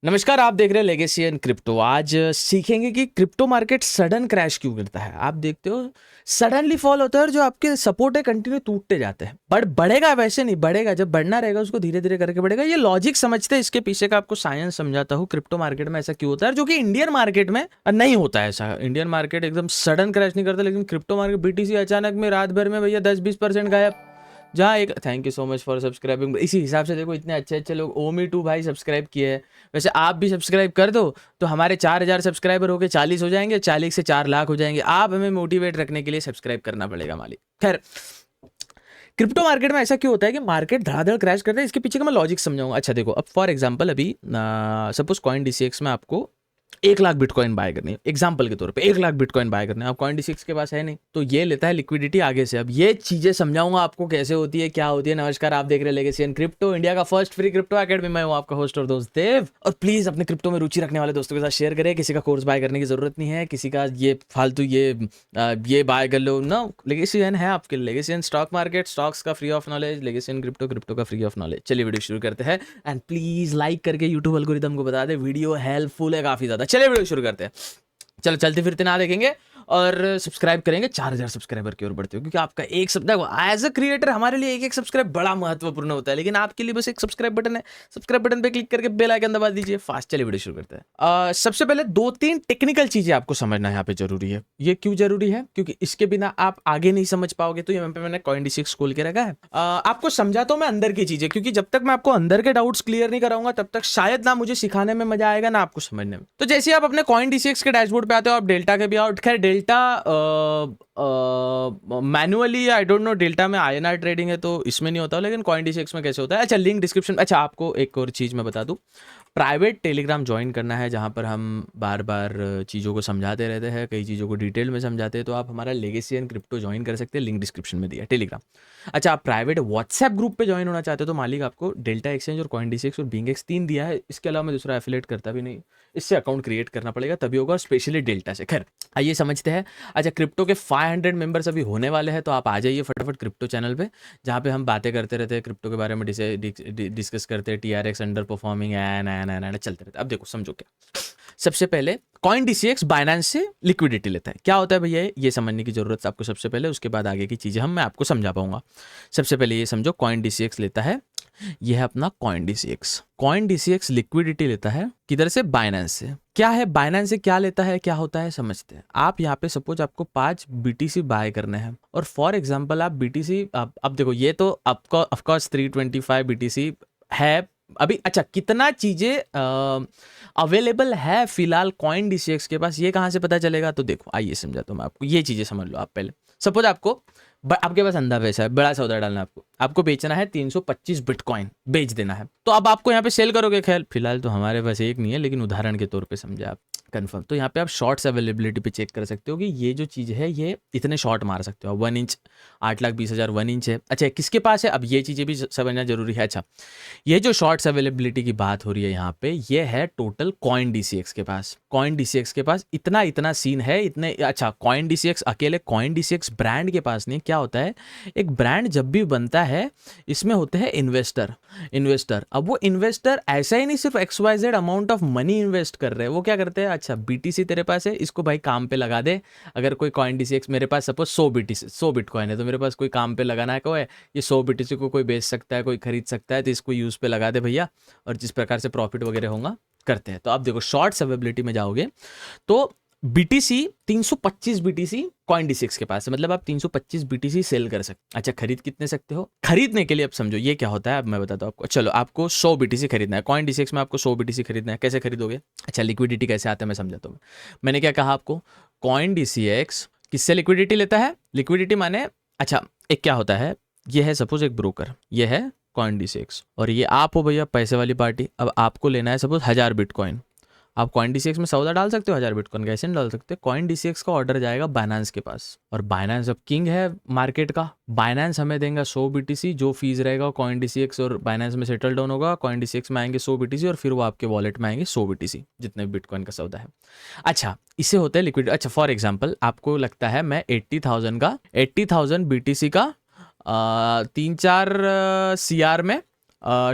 नमस्कार, आप देख रहे हैं लेगेसी एंड क्रिप्टो। आज सीखेंगे कि क्रिप्टो मार्केट सडन क्रैश क्यों करता है। आप देखते हो सडनली फॉल होता है और जो आपके सपोर्ट है कंटिन्यू टूटते जाते हैं। बट बढ़ेगा वैसे नहीं बढ़ेगा, जब बढ़ना रहेगा उसको धीरे धीरे करके बढ़ेगा। ये लॉजिक समझते हैं, इसके पीछे का आपको साइंस समझाता हूँ। क्रिप्टो मार्केट में ऐसा क्यों होता है जो कि इंडियन मार्केट में नहीं होता है। ऐसा इंडियन मार्केट एकदम सडन क्रैश नहीं करता, लेकिन क्रिप्टो मार्केट बीटीसी अचानक में रात भर में भैया 10-20% गायब। जहाँ एक thank you so much for subscribing. इसी हिसाब से देखो इतने अच्छे अच्छे लोग ओमी टू भाई सब्सक्राइब किए हैं। वैसे आप भी सब्सक्राइब कर दो तो हमारे 4,000 सब्सक्राइबर हो गए 40 हो जाएंगे, 40 से 4 लाख हो जाएंगे। आप हमें मोटिवेट रखने के लिए सब्सक्राइब करना पड़ेगा मालिक। खैर, क्रिप्टो मार्केट में ऐसा क्यों होता है कि मार्केट धड़ाधड़ क्रैश करता है, इसके पीछे का मैं लॉजिक समझाऊंगा। अच्छा देखो, अब फॉर एग्जांपल अभी सपोज कॉइन डीसीएक्स में आपको 1,00,000 बिटकॉइन बाय करनी है। एग्जाम्पल के तौर पे 1,00,000 बिटकॉइन बाय करने हैं, आप कॉइन डीसीएक्स के पास है नहीं, तो ये लेता है लिक्विडिटी आगे से। अब ये चीजें समझाऊंगा आपको कैसे होती है, क्या होती है। नमस्कार, आप देख रहे हैं लेगेसी एंड क्रिप्टो, इंडिया का फर्स्ट फ्री क्रिप्टो एकेडमी। मैं हूं आपका होस्ट और दोस्त देव। और प्लीज अपने क्रिप्टो में रुचि रखने वाले दोस्तों के साथ शेयर करें। किसी का कोर्स बाय करने की जरूरत नहीं है, किसी का ये फालतू ये बाय कर लो ना। लेगेसी एन है आपके लिए। Legacy in stock market, stocks का free of knowledge. Legacy in crypto, crypto का फ्री ऑफ नॉलेज। चलिए वीडियो शुरू करते हैं। एंड प्लीज लाइक करके यूट्यूब एल्गोरिथम को बता दे वीडियो हेल्पफुल है काफी ज्यादा। चलिए वीडियो शुरू करते हैं। चलो चलते फिरते ना देखेंगे और सब्सक्राइब करेंगे। 4,000 सब्सक्राइबर की ओर बढ़ते हो, क्योंकि आपका एक एज अ क्रिएटर हमारे लिए एक सब्सक्राइब बड़ा महत्वपूर्ण होता है। लेकिन आपके लिए बस एक सब्सक्राइब बटन है, सब्सक्राइब बटन पे क्लिक करके बेल आइकन दबा दीजिए। फास्ट चलिए वीडियो शुरू करते हैं। सबसे पहले 2-3 टेक्निकल चीजें आपको समझना यहाँ पे जरूरी है। ये क्यों जरूरी है? क्योंकि इसके बिना आप आगे नहीं समझ पाओगे। तो यहाँ पे मैंने कॉइन डीसीएक्स खोल के रखा है। आपको समझाता हूँ मैं अंदर की चीजें, क्योंकि जब तक मैं आपको अंदर के डाउट्स क्लियर नहीं कराऊंगा तब तक शायद ना मुझे सिखाने में मजा आएगा ना आपको समझने में। तो जैसे आप अपने कॉइन डीसीएक्स के डैशबोर्ड पे आते हो, आप डेल्टा के भी आओ। खैर delta manually I don't know, delta में आईएनआर ट्रेडिंग है तो इसमें नहीं होता, लेकिन कॉइन डीसीएक्स में कैसे होता है। अच्छा, लिंक डिस्क्रिप्शन। अच्छा, आपको एक और चीज़ मैं बता दूं, प्राइवेट टेलीग्राम ज्वाइन करना है जहां पर हम बार बार चीज़ों को समझाते रहते हैं, कई चीज़ों को डिटेल में समझाते हैं। तो आप हमारा लेगेसी एंड क्रिप्टो ज्वाइन कर सकते हैं, लिंक डिस्क्रिप्शन में दिया है, टेलीग्राम। अच्छा, आप प्राइवेट व्हाट्सएप ग्रुप पे ज्वाइन होना चाहते हो तो मालिक आपको डेल्टा एक्सचेंज और कॉइन डीसीएक्स और बिंगएक्स 3 दिया है। इसके अलावा मैं दूसरा एफिलेट करता भी नहीं, इससे अकाउंट क्रिएट करना पड़ेगा तभी होगा, स्पेशली डेल्टा से। खैर आइए समझते हैं। अच्छा, क्रिप्टो के 500 मेंबर्स अभी होने वाले हैं, तो आप आ जाइए फटाफट क्रिप्टो चैनल पे, जहाँ पे हम बातें करते रहते हैं क्रिप्टो के बारे में, डिस्कस करते हैं। टीआरएक्स अंडर परफॉर्मिंग एन चलते रहते हैं। अब देखो समझो क्या। सबसे पहले कॉइन डीसीएक्स बाइनेंस से लिक्विडिटी लेता है। क्या होता है भैया, ये समझने की जरूरत है आपको सबसे पहले, उसके बाद आगे की चीजें मैं आपको समझा पाऊंगा। सबसे पहले ये समझो, कॉइन डीसीएक्स लेता है, ये है अपना coin DCX. Coin DCX liquidity लेता है किधर से? बाइनेंस से। क्या है बाइनेंस से, क्या लेता है, क्या होता है समझते हैं। आप यहाँ पे सपोज आपको 5 बीटीसी बाय करने हैं, और फॉर एग्जांपल आप बीटीसी अब देखो, ये तो आपको ऑफकोर्स 325 बीटीसी है अभी। अच्छा, कितना चीजें अवेलेबल है फिलहाल कॉइन डीसीएक्स के पास, ये कहाँ से पता चलेगा? तो देखो आइए समझाता हूँ मैं आपको, ये चीजें समझ लो आप पहले। सपोज आपके पास अंधा पैसा है, बड़ा सौदा डालना है, आपको बेचना है 325 बिटकॉइन, बेच देना है। तो अब आपको यहाँ पे सेल करोगे। खैर फिलहाल तो हमारे पास एक नहीं है, लेकिन उदाहरण के तौर पे समझे आप कंफर्म। तो यहाँ पे आप शॉर्ट्स अवेलेबिलिटी पे चेक कर सकते हो कि ये जो चीज़ है ये इतने शॉर्ट मार सकते हो। 1 इंच 8,20,000 1 इंच है। अच्छा, किसके पास है? अब ये चीज़ें भी समझना जरूरी है। अच्छा, ये जो शॉर्ट्स अवेलेबिलिटी की बात हो रही है यहाँ पे, ये है टोटल कॉइन डीसीएक्स के पास। कॉइन डीसीएक्स के पास इतना सीन है, इतने। अच्छा, कॉइन डीसीएक्स अकेले कॉइन डीसीएक्स ब्रांड के पास नहीं। क्या होता है, एक ब्रांड जब भी बनता है इसमें होते हैं इन्वेस्टर। अब वो इन्वेस्टर ऐसा ही नहीं सिर्फ XYZ amount of money invest कर रहे हैं, वो क्या करते हैं, अच्छा बीटीसी तेरे पास है, इसको भाई काम पे लगा दे। अगर कोई कॉइन डीसीएक्स, मेरे पास सपोज 100 बिटकॉइन है, तो मेरे पास कोई काम पे लगाना है, को है ये 100 बीटीसी को कोई बेच सकता है, कोई खरीद सकता है, तो इसको यूज पे लगा दे भैया, और जिस प्रकार से प्रॉफिट वगैरह होगा करते हैं। तो आप देखो शॉर्ट्स अवेलेबिलिटी में जाओगे तो बीटीसी 325 बीटीसी कॉइन डीसीएक्स के पास है, मतलब आप 325 बीटीसी सेल कर सकते। अच्छा, खरीद कितने सकते हो? खरीदने के लिए अब समझो ये क्या होता है, अब मैं बताता हूँ आपको। चलो, आपको 100 बीटीसी खरीदना है कॉइन डीसीएक्स में, आपको 100 बीटीसी खरीदना है। कैसे खरीदोगे? अच्छा, लिक्विडिटी कैसे आता है मैं समझाता हूँ। मैंने क्या कहा आपको, कॉइन डीसीएक्स किससे लिक्विडिटी लेता है? लिक्विडिटी माने, अच्छा एक क्या होता है, ये है सपोज एक ब्रोकर, ये है कॉइन डीसीएक्स, और ये आप हो भैया पैसे वाली पार्टी। अब आपको लेना है सपोज 1000 बिटकॉइन। आप कॉइन डीसीएक्स में सौदा डाल सकते हो 1000 बिटकॉइन, कैसे नहीं डाल सकते? कॉइन डीसीएक्स का ऑर्डर जाएगा बाइनेंस के पास, और बाइनेंस अब किंग है मार्केट का। बाइनेंस हमें देगा 100 बीटीसी, जो फीस रहेगा कॉइन डीसीएक्स और बाइनेंस में सेटल डाउन होगा। कॉइन डीसीएक्स में आएंगे 100 बीटीसी, और फिर वो आपके वॉलेट में आएंगे 100 बीटीसी, जितने बिटकॉइन का सौदा है। अच्छा, इससे होता है लिक्विड। अच्छा, फॉर एग्जाम्पल आपको लगता है मैं 80,000 बीटीसी का 3-4 CR में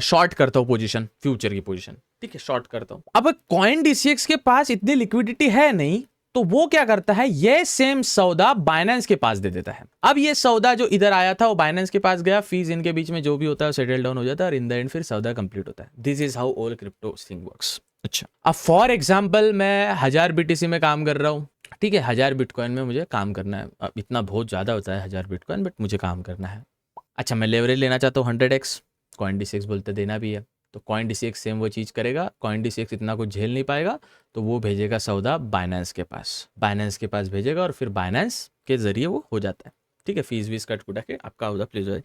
शॉर्ट करता हूँ पोजीशन, फ्यूचर की पोजीशन। ठीक है, शॉर्ट करता हूं। अब कॉइन डीसीएक्स के पास इतनी लिक्विडिटी है नहीं, तो वो क्या करता है, ये सेम सौदा बाइनेंस के पास दे देता है। अब ये सौदा जो इधर आया था वो बाइनेंस के पास गया, फीस इनके बीच में जो भी होता है सेटल डाउन हो जाता है और इन द एंड फिर सौदा कंप्लीट होता है। This is how all crypto thing works. अच्छा, अब फॉर एग्जाम्पल मैं 1000 BTC में काम कर रहा हूँ, ठीक है, 1000 बिटकॉइन में मुझे काम करना है। अब इतना बहुत ज़्यादा होता है 1000 बिटकॉइन, बट मुझे काम करना है। अच्छा, मैं लेवरेज लेना चाहता हूँ 100x, कॉइन डीसीएक्स बोलते देना भी है, तो कॉइन डीसीएक्स सेम वो चीज़ करेगा। कॉइन डीसीएक्स इतना कुछ झेल नहीं पाएगा, तो वो भेजेगा सौदा बाइनेंस के पास, बाइनेंस के पास भेजेगा और फिर बाइनेंस के जरिए वो हो जाता है। ठीक है, फीस वीस कट कुटा के आपका सौदा प्लीज हो जाए।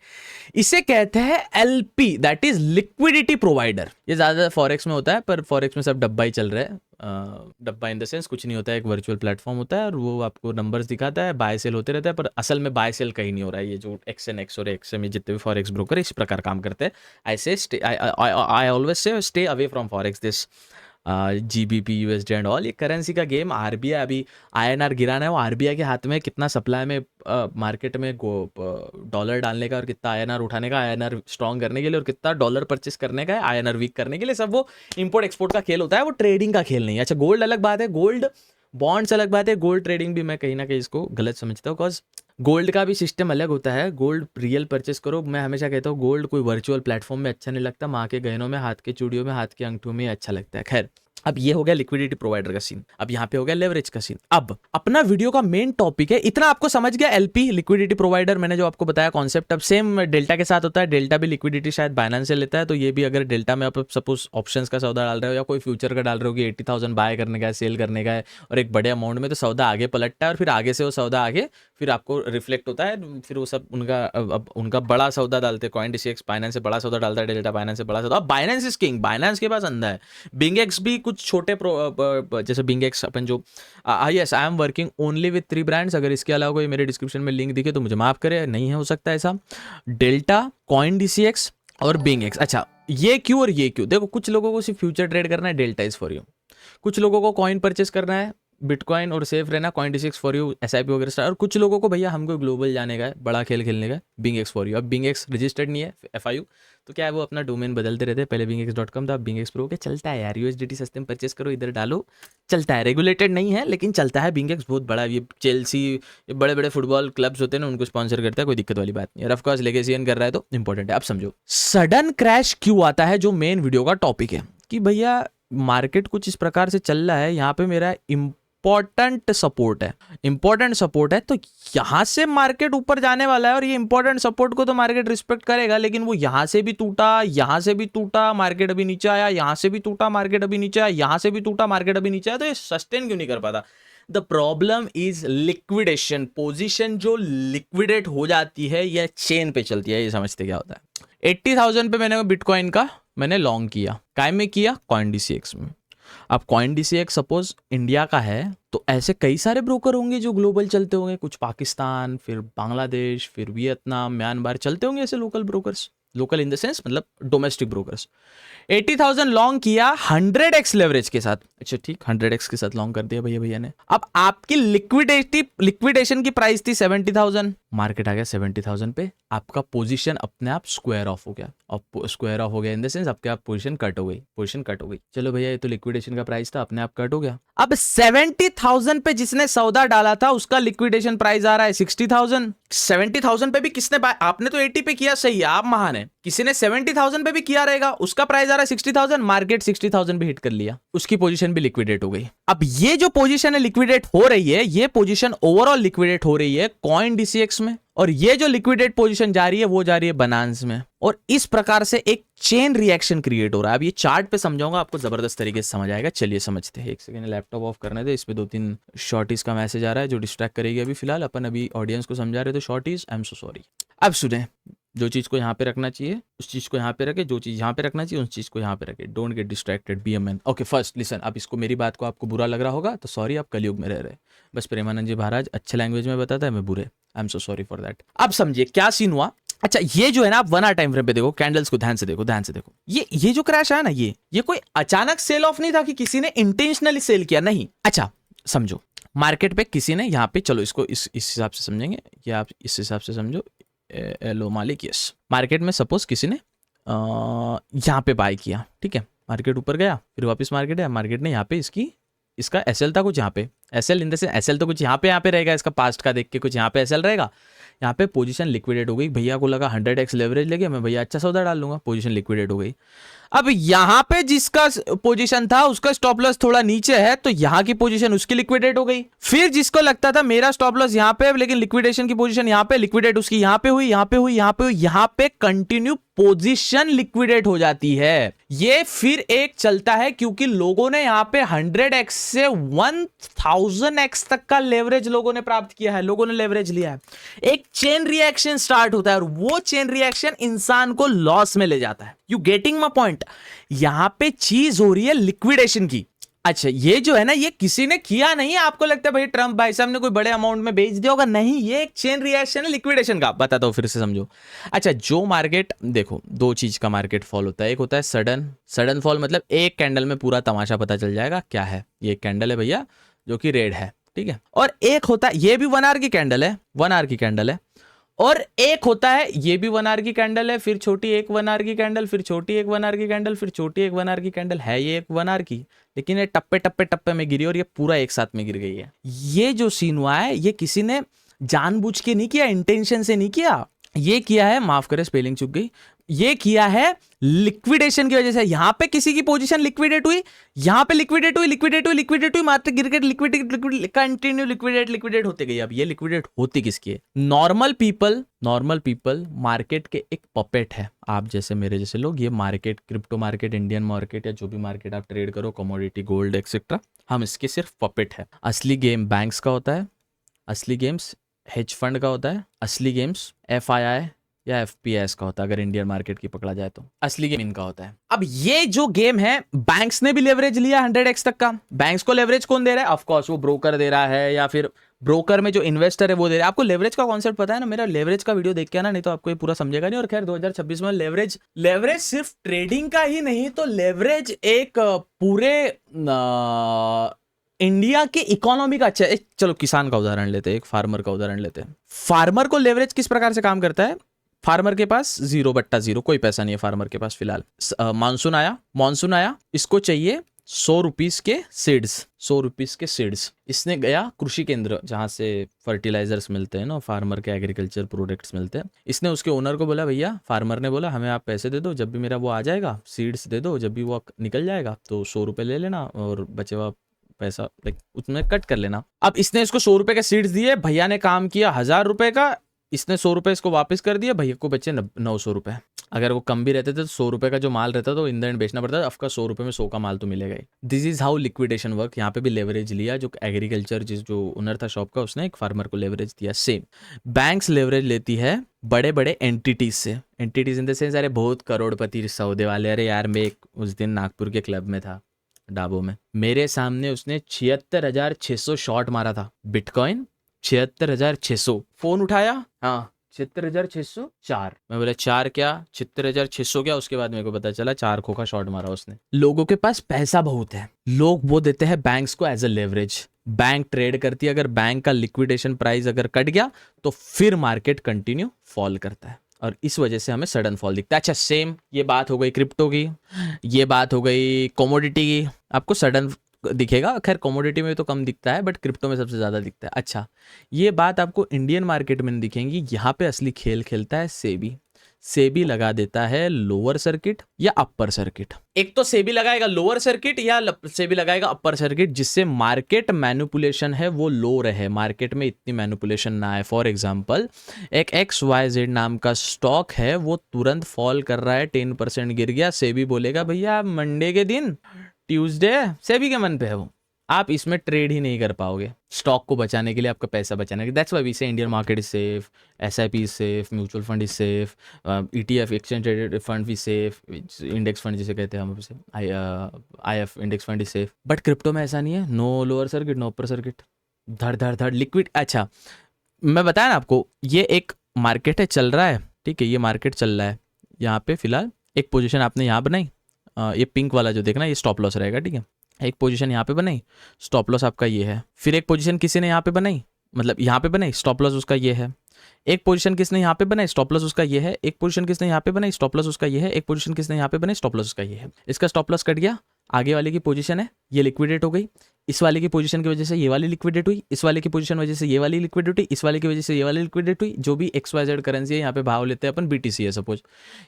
इसे कहते हैं LP, that is liquidity provider. ये ज़्यादा फॉरेक्स में होता है, पर फॉरेक्स में सब डब्बा ही चल रहा है। डब्बा इन द सेंस कुछ नहीं होता है, एक वर्चुअल प्लेटफॉर्म होता है और वो आपको नंबर्स दिखाता है, बाय सेल होते रहता है, पर असल में बाय सेल कहीं नहीं हो रहा है। ये जो XNX और XM जितने भी फॉरेक्स ब्रोकर इस प्रकार काम करते हैं। I always say stay away from forex, this GBP USD and all. ये करेंसी का गेम, RBI अभी INR गिराना है, वो RBI के हाथ में, कितना सप्लाई में मार्केट में डॉलर डालने का और कितना INR उठाने का, INR स्ट्रॉन्ग करने के लिए, और कितना डॉलर परचेस करने का है INR वीक करने के लिए, सब वो इंपोर्ट एक्सपोर्ट का खेल होता है, वो ट्रेडिंग का खेल नहीं है। अच्छा, गोल्ड अलग बात है, गोल्ड बॉन्ड्स अलग बात है, गोल्ड ट्रेडिंग भी मैं कहीं ना कहीं इसको गलत समझता हूँ, बिकॉज गोल्ड का भी सिस्टम अलग होता है। गोल्ड रियल परचेस करो, मैं हमेशा कहता हूँ गोल्ड कोई वर्चुअल प्लेटफॉर्म में अच्छा नहीं लगता, माँ के गहनों में, हाथ के चूड़ियों में, हाथ के अंगूठों में अच्छा लगता है। खैर, अब ये हो गया लिक्विडिटी प्रोवाइडर का सीन, अब यहाँ पे हो गया लेवरेज का सीन। अब अपना वीडियो का मेन टॉपिक है, इतना आपको समझ गया, एलपी लिक्विडिटी प्रोवाइडर, मैंने जो आपको बताया कॉन्सेप्ट। अब सेम डेल्टा के साथ होता है, डेल्टा भी लिक्विडिटी शायद बाइनेंस से लेता है, तो ये भी अगर डेल्टा में आप सपोज ऑप्शंस का सौदा डाल रहे हो या कोई फ्यूचर का डाल रहे हो कि 80,000 बाय करने का है, सेल करने का है और एक बड़े अमाउंट में, तो सौदा आगे पलटता है और फिर आगे से वो सौदा आगे फिर आपको रिफ्लेक्ट होता है, फिर वो सब उनका बड़ा सौदा डालते हैं। कॉइन डीसीएक्स बाइनेंस से बड़ा सौदा डालता है, डेल्टा बाइनेंस से बड़ा सौदा। अब बाइनेंस इज किंग, बाइनेंस के पास अंधा है। बिंगेक्स भी कुछ छोटे जैसे बिंगेक्स अपन जो yes, I am working only with 3 brands. अगर इसके अलावा कोई मेरे डिस्क्रिप्शन में लिंक दिखे तो मुझे माफ करे, नहीं है हो सकता ऐसा। डेल्टा, कॉइन डीसीएक्स और बिंगेक्स। अच्छा, ये क्यों और ये क्यों? देखो, कुछ लोगों को सिर्फ फ्यूचर ट्रेड करना है, डेल्टा इज फॉर यू। कुछ लोगों को कॉइन परचेस करना है, बिटकॉइन और सेफ रहना, coin DCX for you, SIP वगैरह स्टार्ट। और कुछ लोगों को भैया हमको ग्लोबल जाने का है, बड़ा खेल खेलने का है, बिंगेक्स फॉर यू। अब बिंगेक्स रजिस्टर्ड नहीं है FIU, तो क्या है वो अपना डोमेन बदलते रहते हैं। पहले binger.com था, अब बिंगेक्स प्रो के चलता है यार, USDT सस्ते में परचेस करो, इधर डालो, चलता है। रेगुलेटेड नहीं है लेकिन चलता है। बिंगेक्स बहुत बड़ा, ये चेल्सी, ये बड़े बड़े फुटबॉल क्लब्स होते हैं ना, उनको स्पॉन्सर करता है, कोई दिक्कत वाली बात नहीं है। ऑफकोर्स लेगेसियन कर रहा है तो इंपॉर्टेंट है। अब समझो सडन क्रैश क्यों आता है, जो मेन वीडियो का टॉपिक है कि भैया मार्केट कुछ इस प्रकार से चल रहा है, यहाँ पे मेरा इंपॉर्टेंट सपोर्ट है, तो यहां से मार्केट ऊपर जाने वाला है और ये इंपॉर्टेंट सपोर्ट को तो मार्केट रिस्पेक्ट करेगा, लेकिन वो यहां से भी टूटा, मार्केट अभी नीचे आया, यहां से भी टूटा, मार्केट अभी नीचे आया, यहां से भी टूटा, मार्केट अभी नीचे आया, तो ये सस्टेन क्यों नहीं कर पाता? The problem is liquidation. Position जो लिक्विडेट हो जाती है या चेन पे चलती है, ये समझते क्या होता है। 80,000 पे मैंने बिटकॉइन का लॉन्ग किया, काय में किया, कॉइन डीसीएक्स में। अब कॉइन डीसीएक्स सपोज इंडिया का है, तो ऐसे कई सारे ब्रोकर होंगे जो ग्लोबल चलते होंगे, कुछ पाकिस्तान, फिर बांग्लादेश, फिर वियतनाम, म्यांमार चलते होंगे ऐसे local brokers, local in the sense मतलब डोमेस्टिक ब्रोकर्स। 80,000 लॉन्ग किया 100x लेवरेज के साथ। अच्छा ठीक, 100x के साथ लॉन्ग कर दिया भैया ने। अब आपकी लिक्विडेशन की प्राइस थी 70,000, मार्केट आ गया 70,000 पे, आपका पोजीशन अपने आप स्क्वायर ऑफ हो गया। अब स्क्वायर ऑफ हो गया इन द सेंस आपके आप पोजीशन कट हो गई। चलो भैया, ये तो लिक्विडेशन का प्राइस था, अपने आप कट हो गया। अब 70,000 पे जिसने सौदा डाला था उसका लिक्विडेशन प्राइस आ रहा है 60,000। 70,000 पे भी किसने आपने तो 80 पे किया, सही है, आप महान है। किसी ने 70,000 पे भी किया रहेगा, उसका प्राइस आ रहा है 60,000, मार्केट 60,000 भी हिट कर लिया, उसकी पोजीशन भी लिक्विडेट हो गई। अब ये जो पोजीशन है लिक्विडेट हो रही है, ये पोजीशन ओवरऑल लिक्विडेट हो रही है कॉइन डीसीएक्स में, और ये जो लिक्विडेट पोजीशन जा रही है वो जा रही है बनांस में, और इस प्रकार से एक चेन रिएक्शन क्रिएट हो रहा है। अब ये चार्ट पे समझाऊंगा, आपको जबरदस्त तरीके से समझ आएगा। चलिए समझते हैं। एक सेकंड, लैपटॉप ऑफ करने दे, इस पे 2-3 शॉर्टीज का मैसेज आ रहा है जो डिस्ट्रैक्ट करेगी। अभी फिलहाल अपन अभी ऑडियंस को समझा रहे थे shorties, I am so sorry. अब सुने, जो चीज को यहाँ पे रखना चाहिए उस चीज को यहाँ पे रखे, जो चीज यहाँ पे रखना चाहिए उस चीज को यहाँ पे रखे। Don't get distracted, be a man. Okay, first listen. अब इसको, मेरी बात को आपको बुरा लग रहा होगा तो सॉरी, आप कलयुग में रह रहे। बस प्रेमानंद जी महाराज अच्छे लैंग्वेज में बताता है, मैं बुरे, I am so sorry for that. अब समझिए क्या सीन हुआ। अच्छा, ये जो है ना, आप 1 आवर टाइम फ्रेम पे देखो, कैंडल्स को ध्यान से देखो। ये जो क्रैश आया ना, ये कोई अचानक सेल ऑफ नहीं था कि किसी ने इंटेंशनली सेल किया, नहीं। अच्छा समझो, मार्केट पे किसी ने यहाँ पे, चलो इसको इस हिसाब से समझेंगे, या आप इस हिसाब से समझो। लो मालिक, यस, मार्केट में सपोज किसी ने यहाँ पे बाय किया, ठीक है, मार्केट ऊपर गया, फिर वापस मार्केट है, मार्केट ने यहाँ पे इसका एसएल था कुछ यहाँ पे, SL in the sense SL तो कुछ यहाँ पे रहेगा, इसका पास्ट का देख के कुछ यहाँ पे एसएल रहेगा, यहाँ पे पोजीशन लिक्विडेट हो गई, भैया को लगा 100x लेवरेज लेके मैं भैया अच्छा सौदा डाल लूंगा, पोजीशन लिक्विडेट हो गई। अब यहाँ पे जिसका पोजीशन था उसका स्टॉप लॉस थोड़ा नीचे है तो यहाँ की पोजीशन उसकी लिक्विडेट हो गई। फिर जिसको लगता था मेरा स्टॉप लॉस यहाँ पे लेकिन लिक्विडेशन की पोजीशन यहाँ पे, लिक्विडेट उसकी यहाँ पे हुई, यहाँ पे हुई, यहाँ पे हुई, यहाँ पे कंटिन्यू पोजीशन लिक्विडेट हो जाती है। ये फिर एक चलता है क्योंकि लोगों ने यहाँ पे 100x से 1000x तक का लेवरेज लोगों ने प्राप्त किया है, लोगों ने लेवरेज लिया है। एक चेन रिएक्शन स्टार्ट होता है और वो चेन रिएक्शन इंसान को लॉस में ले जाता है। You getting my point? यहां पे चीज हो रही है लिक्विडेशन की। अच्छा, ये जो है ना, ये किसी ने किया नहीं। आपको लगता है भाई ट्रंप भाई साहब ने कोई बड़े अमाउंट में बेच दिया होगा, नहीं, ये एक चेन रिएक्शन है लिक्विडेशन का। बताता हूं फिर से समझो। अच्छा, जो मार्केट देखो, दो चीज का मार्केट फॉल होता है, एक होता है सडन फॉल, मतलब एक कैंडल में पूरा तमाशा पता चल जाएगा क्या है। ये एक कैंडल है भैया जो कि रेड है, ठीक है, और एक होता है ये भी 1 आवर की कैंडल है, 1 आवर की कैंडल है, और एक होता है ये भी 1 आवर की कैंडल है, फिर छोटी एक 1 आवर की कैंडल, फिर छोटी एक 1 आवर की कैंडल, फिर छोटी एक 1 आवर की कैंडल है। ये एक 1 आवर की, लेकिन ये टप्पे टप्पे टप्पे में गिरी और ये पूरा एक साथ में गिर गई है। ये जो सीन हुआ है ये किसी ने जानबूझ के नहीं किया, इंटेंशन से नहीं किया, ये किया है, माफ करे स्पेलिंग चूक गई, ये किया है लिक्विडेशन की वजह से। यहां पे किसी की पोजीशन लिक्विडेट हुई, यहां पे लिक्विडेट हुई, मात्र गिरकर लिक्विडेट कंटिन्यू लिक्विडेट होते गई। अब ये लिक्विडेट होती किसकी है? नॉर्मल पीपल मार्केट के एक पपेट है। आप जैसे मेरे जैसे लोग, ये market, crypto market, Indian market या जो भी मार्केट आप ट्रेड करो, कमोडिटी, गोल्ड एक्सेट्रा, हम इसके सिर्फ पपेट है। असली गेम बैंक्स का होता है, असली गेम्स हेज फंड का होता है, असली गेम्स FII या FPS का होता है। अगर इंडियन मार्केट की पकड़ा जाए तो असली गेम इनका होता है। अब ये जो गेम है, बैंक्स ने भी लेवरेज लिया 100x तक का। बैंक्स को लेवरेज कौन दे रहा है? ऑफ कोर्स वो ब्रोकर दे रहा है, या फिर ब्रोकर में जो इन्वेस्टर है वो दे रहा है। आपको लेवरेज का कॉन्सेप्ट पता है ना? मेरा लेवरेज का वीडियो देख के आना, नहीं तो आपको ये पूरा समझेगा नहीं। और खैर 2026 में लेवरेज सिर्फ ट्रेडिंग का ही नहीं, तो लेवरेज एक पूरे इंडिया की इकोनॉमी का अच्छा। चलो किसान का उदाहरण लेते हैं, एक फार्मर का उदाहरण लेते हैं। फार्मर को लेवरेज किस प्रकार से काम करता है? फार्मर के पास 0/0 कोई पैसा नहीं है फार्मर के पास फिलहाल। मानसून आया, इसको चाहिए 100 रुपीज के सीड्स। इसने गया कृषि केंद्र जहां से फर्टिलाइजर्स मिलते हैं ना, फार्मर के एग्रीकल्चर प्रोडक्ट्स मिलते हैं। इसने उसके ओनर को बोला, भैया, फार्मर ने बोला हमें आप पैसे दे दो, जब भी मेरा वो आ जाएगा सीड्स दे दो, जब भी वो निकल जाएगा तो 100 रुपये ले लेना और बचे हुआ पैसा लाइक उसमें कट कर लेना। अब इसने इसको 100 रुपए के सीड्स दिए, भैया ने काम किया 1000 रुपए का, इसने 100 रुपए इसको वापस कर दिया, भैया को बचे 900 रुपए। अगर वो कम भी रहते थे तो 100 रुपए का जो माल रहता तो इन द एंड बेचना पड़ता था। ऑफकोर्स 100 रुपए में 100 का माल तो मिलेगा ही। This is how liquidation work. यहाँ पे भी लेवरेज लिया, जो एग्रीकल्चर जो ओनर था शॉप का, उसने एक फार्मर को लेवरेज दिया। सेम बैंक्स लेवरेज लेती है बड़े बड़े एंटिटीज से। एंटिटीज इन द सेंस, अरे बहुत करोड़पति सौदे वाले। अरे यार, मैं उस दिन नागपुर के क्लब में था, डाबो में, मेरे सामने उसने 76,600 शॉट मारा था बिटकॉइन। 76,600। फोन उठाया, हाँ 76,604। मैं बोला 4 क्या 76,600 क्या? उसके बाद मेरे को पता चला 4 का शॉट मारा उसने। लोगों के पास पैसा बहुत है, लोग वो देते हैं बैंक्स को as a leverage. Bank trade करती है, अगर बैंक का लिक्विडेशन प्राइस अगर कट गया तो फिर मार्केट कंटिन्यू फॉल करता है और इस वजह से हमें सडन फॉल दिखता है। अच्छा, सेम ये बात हो गई क्रिप्टो की, ये बात हो गई कमोडिटी की। आपको सडन दिखेगा, खैर कमोडिटी में तो कम दिखता है बट क्रिप्टो में सबसे ज़्यादा दिखता है। अच्छा, ये बात आपको इंडियन मार्केट में नहीं दिखेंगी। यहाँ पे असली खेल खेलता है सेबी लगा देता है लोअर सर्किट या अपर सर्किट। एक तो सेबी लगाएगा लोअर सर्किट या सेबी लगाएगा अपर सर्किट, जिससे मार्केट मैनिपुलेशन है वो लो रहे, मार्केट में इतनी मैनिपुलेशन ना आए। फॉर एग्जांपल, एक XYZ नाम का स्टॉक है, वो तुरंत फॉल कर रहा है, 10% गिर गया। सेबी बोलेगा भैया मंडे के दिन, ट्यूसडे, सेबी के मन पे है वो, आप इसमें ट्रेड ही नहीं कर पाओगे। स्टॉक को बचाने के लिए, आपका पैसा बचाने के लिए, that's why we say Indian market is safe, SIP is safe, mutual fund is safe, ETF exchange traded fund भी सेफ, इंडेक्स फंड जिसे कहते हैं हम उसे IF index fund is safe. But crypto में ऐसा नहीं है, no lower circuit no upper circuit, धड़ धड़ धड़ लिक्विड। अच्छा, मैं बताया ना आपको, ये एक मार्केट है, चल रहा है, ठीक है, ये मार्केट चल रहा है। यहाँ पे फिलहाल एक पोजीशन आपने यहाँ बनाई, ये पिंक वाला जो देखना, ये स्टॉप लॉस रहेगा, ठीक है। एक पोजीशन यहाँ पे बनाई, स्टॉप लॉस आपका ये है। फिर एक पोजीशन किसी ने यहाँ पे बनाई, मतलब यहाँ पे बनाई, स्टॉप लॉस उसका ये है। एक पोजीशन किसने यहाँ पे बनाई, स्टॉप लॉस उसका ये है, एक पोजीशन किसने यहाँ पे बनाई, स्टॉप लॉस उसका ये है, एक पोजीशन किसने यहाँ पे बनाई, स्टॉप लॉस उसका ये है। इसका स्टॉप लॉस कट गया, आगे वाले की पोजीशन है ये लिक्विडेट हो गई, इस वाले की पोजीशन की वजह से ये वाली लिक्विडेट हुई, इस वाले की पोजीशन वजह से ये वाली लिक्विडेट हुई, इस वाले की वजह से ये वाली लिक्विडेट हुई। जो भी XYZ करेंसी है यहाँ पे भाव लेते हैं अपन, BTC है सपोज,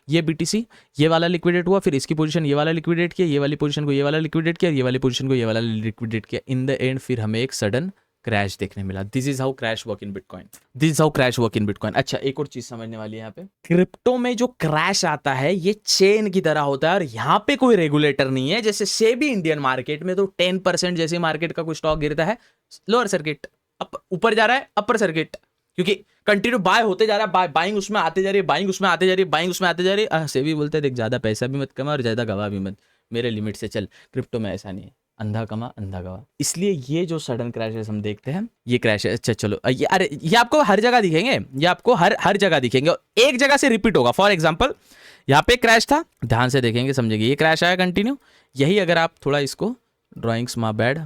ये BTC, ये वाला लिक्विडेट हुआ, फिर इसकी पोजीशन ये वाला लिक्विडेट किया, ये वाली पोजीशन को ये वाला लिक्विडेट किया, ये वाली पोजीशन को ये वाला लिक्विडेट किया। इन द एंड फिर हमें एक सडन क्रैश देखने मिला। This is how crash work in bitcoin, this is how crash work in bitcoin. अच्छा, एक और चीज समझने वाली है यहाँ पे, क्रिप्टो में जो क्रैश आता है ये चेन की तरह होता है और यहाँ पे कोई रेगुलेटर नहीं है। जैसे सेबी इंडियन मार्केट में तो 10% जैसे मार्केट का कोई स्टॉक गिरता है, लोअर सर्किट, ऊपर जा रहा है अपर सर्किट, क्योंकि कंटिन्यू बाय होते जा रहा है, बाइंग उसमें आते जा रही है, बाइंग उसमें आते जा रही है, बाइंग उसमें आते जा रही है। सेबी बोलते हैं देख ज्यादा पैसा भी मत कमा और ज्यादा गवा भी मत, मेरे लिमिट से चल। क्रिप्टो में ऐसा नहीं है, अंधा कमा अंधा गवा। इसलिए ये जो सडन क्रैशेस हम देखते हैं ये क्रैश है। अच्छा चलो, ये अरे ये आपको हर जगह दिखेंगे, ये आपको हर जगह दिखेंगे और एक जगह से रिपीट होगा। फॉर एग्जांपल यहाँ पे क्रैश था, ध्यान से देखेंगे समझेंगे, ये क्रैश आया कंटिन्यू। यही अगर आप थोड़ा इसको ड्राइंग्स मा बैड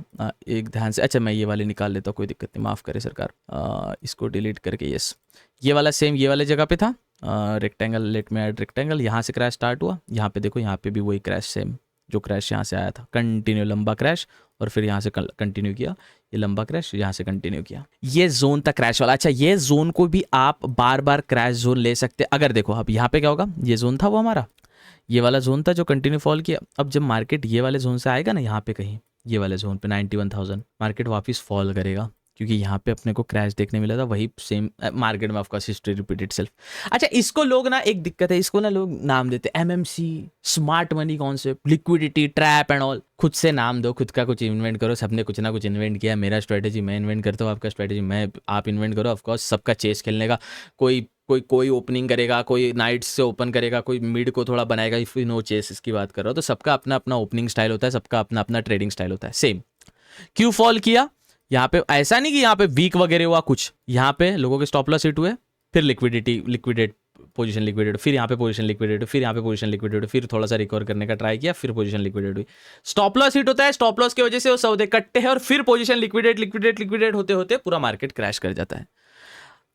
एक ध्यान से, अच्छा मैं ये वाले निकाल लेता हूँ, कोई दिक्कत नहीं, माफ़ करे सरकार, इसको डिलीट करके यस, ये वाला सेम ये वाले जगह पे था, रेक्टेंगल, लेट में ऐड रेक्टेंगल, यहाँ से क्रैश स्टार्ट हुआ, यहाँ पे देखो यहाँ पे भी वही क्रैश सेम जो क्रैश यहाँ से आया था, कंटिन्यू लंबा क्रैश और फिर यहाँ से कंटिन्यू किया, ये लंबा क्रैश यहाँ से कंटिन्यू किया, ये जोन था क्रैश वाला। अच्छा, ये जोन को भी आप बार बार क्रैश जोन ले सकते। अगर देखो अब यहाँ पे क्या होगा, ये जोन था वो हमारा, ये वाला जोन था जो कंटिन्यू फॉल किया। अब जब मार्केट ये वाले जोन से आएगा ना, यहाँ पे कहीं ये वाले जोन पे 91,000, मार्केट वापस फॉल करेगा, क्योंकि यहाँ पे अपने को क्रैश देखने मिला था, वही सेम मार्केट में ऑफकोर्स हिस्ट्री रिपीटेड सेल्फ। अच्छा, इसको लोग ना, एक दिक्कत है, इसको ना लोग नाम देते MMC, smart money concept, liquidity trap and all. खुद से नाम दो, खुद का कुछ इन्वेंट करो, सबने कुछ ना कुछ इन्वेंट किया। मेरा स्ट्रेटेजी मैं इन्वेंट करता हूँ, आपका स्ट्रेटेजी मैं आप इन्वेंट करो। ऑफकोर्स सबका चेस खेलने का, कोई ओपनिंग करेगा, कोई नाइट्स से ओपन करेगा, कोई मिड को थोड़ा बनाएगा, इफ यू नो चेस इसकी बात कर रहा हो तो सबका अपना अपना ओपनिंग स्टाइल होता है, सबका अपना अपना ट्रेडिंग स्टाइल होता है। सेम क्यों फॉल किया यहाँ पे, ऐसा नहीं कि यहाँ पे वीक वगैरह हुआ कुछ, यहाँ पे लोगों के स्टॉप लॉस हिट हुए, फिर लिक्विडेट पोजीशन लिक्विडेट, फिर यहाँ पे पोजीशन लिक्विडेट, फिर यहाँ पे पोजीशन लिक्विडेट, फिर थोड़ा सा रिकवर करने का ट्राई किया, फिर पोजीशन लिक्विडेट हुई। स्टॉप लॉस हिट होता है, स्टॉप लॉस की वजह से वो सौदे कटते हैं और फिर पोजीशन लिक्विडेट होते होते पूरा मार्केट क्रैश कर जाता है।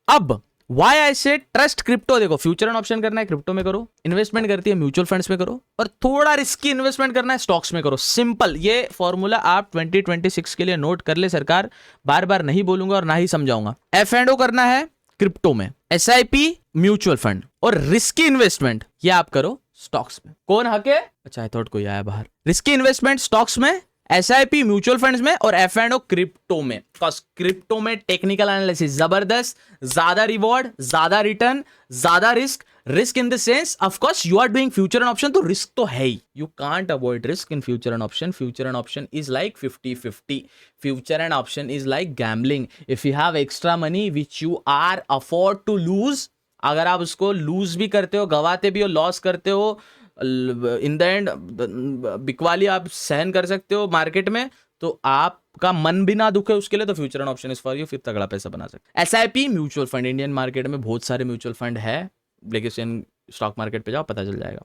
अब वाई आई से ट्रस्ट क्रिप्टो, देखो फ्यूचर एंड ऑप्शन करना है क्रिप्टो में करो, इन्वेस्टमेंट करती है म्यूचुअल फंड्स में करो, और थोड़ा रिस्की इन्वेस्टमेंट करना है स्टॉक्स में करो। सिंपल, ये फॉर्मूला आप 2026 के लिए नोट कर ले सरकार, बार बार नहीं बोलूंगा और ना ही समझाऊंगा। F&O करना है क्रिप्टो में, SIP म्यूचुअल फंड, और रिस्की इन्वेस्टमेंट ये आप करो स्टॉक्स में। कौन हके, अच्छा आई थॉट कोई आया बाहर। रिस्की इन्वेस्टमेंट स्टॉक्स में, SIP म्यूचुअल फंड्स में, और F&O क्रिप्टो में। क्रिप्टो में टेक्निकल एनालिसिस जबरदस्त, ज्यादा रिवॉर्ड, ज्यादा रिटर्न, ज्यादा risk in the sense of course you are doing future and option, तो रिस्क तो है ही, you can't avoid risk in future and option. Future and option is like 50-50, future and option is like gambling. If you have extra money which you are afford to lose, अगर आप उसको loose भी करते हो, गवाते भी हो, loss करते हो, इन द एंड बिकवाली आप सहन कर सकते हो मार्केट में, तो आपका मन भी ना दुखे उसके लिए, तो future and option is for you, फिर तगड़ा पैसा बना सकते। SIP mutual fund, Indian market में बहुत सारे म्यूचुअल फंड है, लेकिन स्टॉक मार्केट पे जाओ पता चल जाएगा।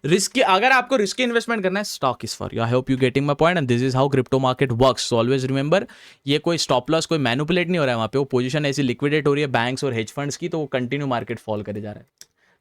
रिस्की, अगर आपको रिस्की इन्वेस्टमेंट करना है, stock is for you. I hope you getting my point and this is how crypto market works. So always remember, ये कोई स्टॉप लॉस, कोई मैनिपुलेट नहीं हो रहा है वहां पे, वो पोजीशन ऐसी लिक्विडेट हो रही है बैंक्स और हेज फंड्स की, तो वो कंटिन्यू मार्केट फॉल करे जा रहा है,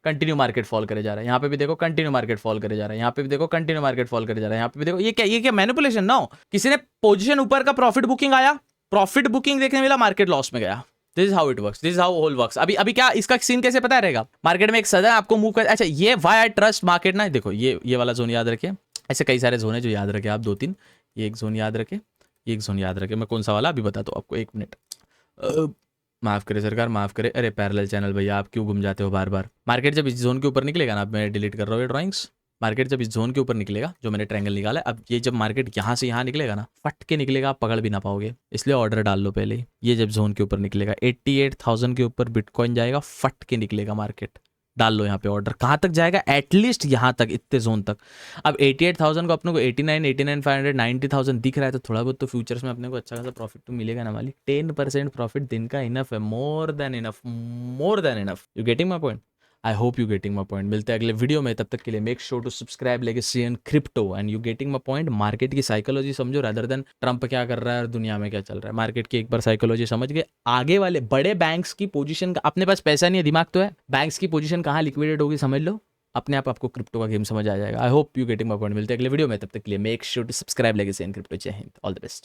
कंटिन्यू मार्केट फॉल करे जा रहा है। यहाँ पे भी देखो कंटिन्यू मार्केट फॉल करे जा रहा है, यहाँ पे भी देखो कंटिन्यू मार्केट फॉल करे जा रहा है, यहाँ पे भी देखो, ये क्या मैनिपुलेशन ना हो। किसी ने पोजीशन ऊपर का प्रॉफिट बुकिंग आया, प्रॉफिट बुकिंग देखने मिला, मार्केट लॉस में गया। This is how it works, this is how whole works. अभी क्या इसका सीन कैसे पता रहेगा, मार्केट में एक सदन आपको मूव कर, अच्छा ये व्हाई आई ट्रस्ट मार्केट ना, देखो ये वाला जोन याद रखिए, ऐसे कई सारे जोन है जो याद रखे आप, 2-3, ये एक जोन याद रखे, ये एक जोन याद रखे, मैं कौन सा वाला अभी बताता हूँ आपको, 1 मिनट माफ करे सरकार, माफ करे। अरे पैरेलल चैनल भैया, आप क्यों घूम जाते हो बार बार। मार्केट जब इस जोन के ऊपर निकलेगा ना, अब मैं डिलीट कर रहा हूँ ये ड्राइंग्स, मार्केट जब इस जोन के ऊपर निकलेगा, जो मैंने ट्रायंगल निकाला है, अब ये जब मार्केट यहाँ से यहाँ निकलेगा ना, फट के निकलेगा, आप पकड़ भी ना पाओगे, इसलिए ऑर्डर डाल लो पहले ही। ये जब जोन के ऊपर निकलेगा 88,000 के ऊपर बिटकॉइन जाएगा, फट के निकलेगा मार्केट, डाल लो यहाँ पे ऑर्डर। कहाँ तक जाएगा, एटलीस्ट यहाँ तक, इतने जोन तक। अब 88,000 को अपने को 89,500 90,000 दिख रहा है, तो थोड़ा बहुत तो फ्यूचर्स में अपने को अच्छा खासा प्रॉफिट तो मिलेगा ना वाली। 10% प्रॉफिट दिन का इनफ है, more than enough, more than enough. You getting my point. I hope you getting my point. मिलते हैं अगले वीडियो में, तब तक के लिए make sure to subscribe legacy and crypto and you getting my point. Market की साइकोलॉजी समझो रादर देन ट्रंप क्या कर रहा है और दुनिया में क्या चल रहा है। मार्केट की एक बार साइकोलॉजी समझ गए, आगे वाले बड़े बैंक्स की पोजीशन, अपने पास पैसा नहीं है दिमाग तो है, बैंक्स की पोजीशन कहाँ लिक्विडेट होगी समझ लो, अपने आप आपको क्रिप्टो का गेम समझ आ जाएगा। I hope you getting my point. मिलते हैं अगले वीडियो में, तब तक के लिए make sure to subscribe legacy and crypto. जय हिंद, ऑल द बेस्ट।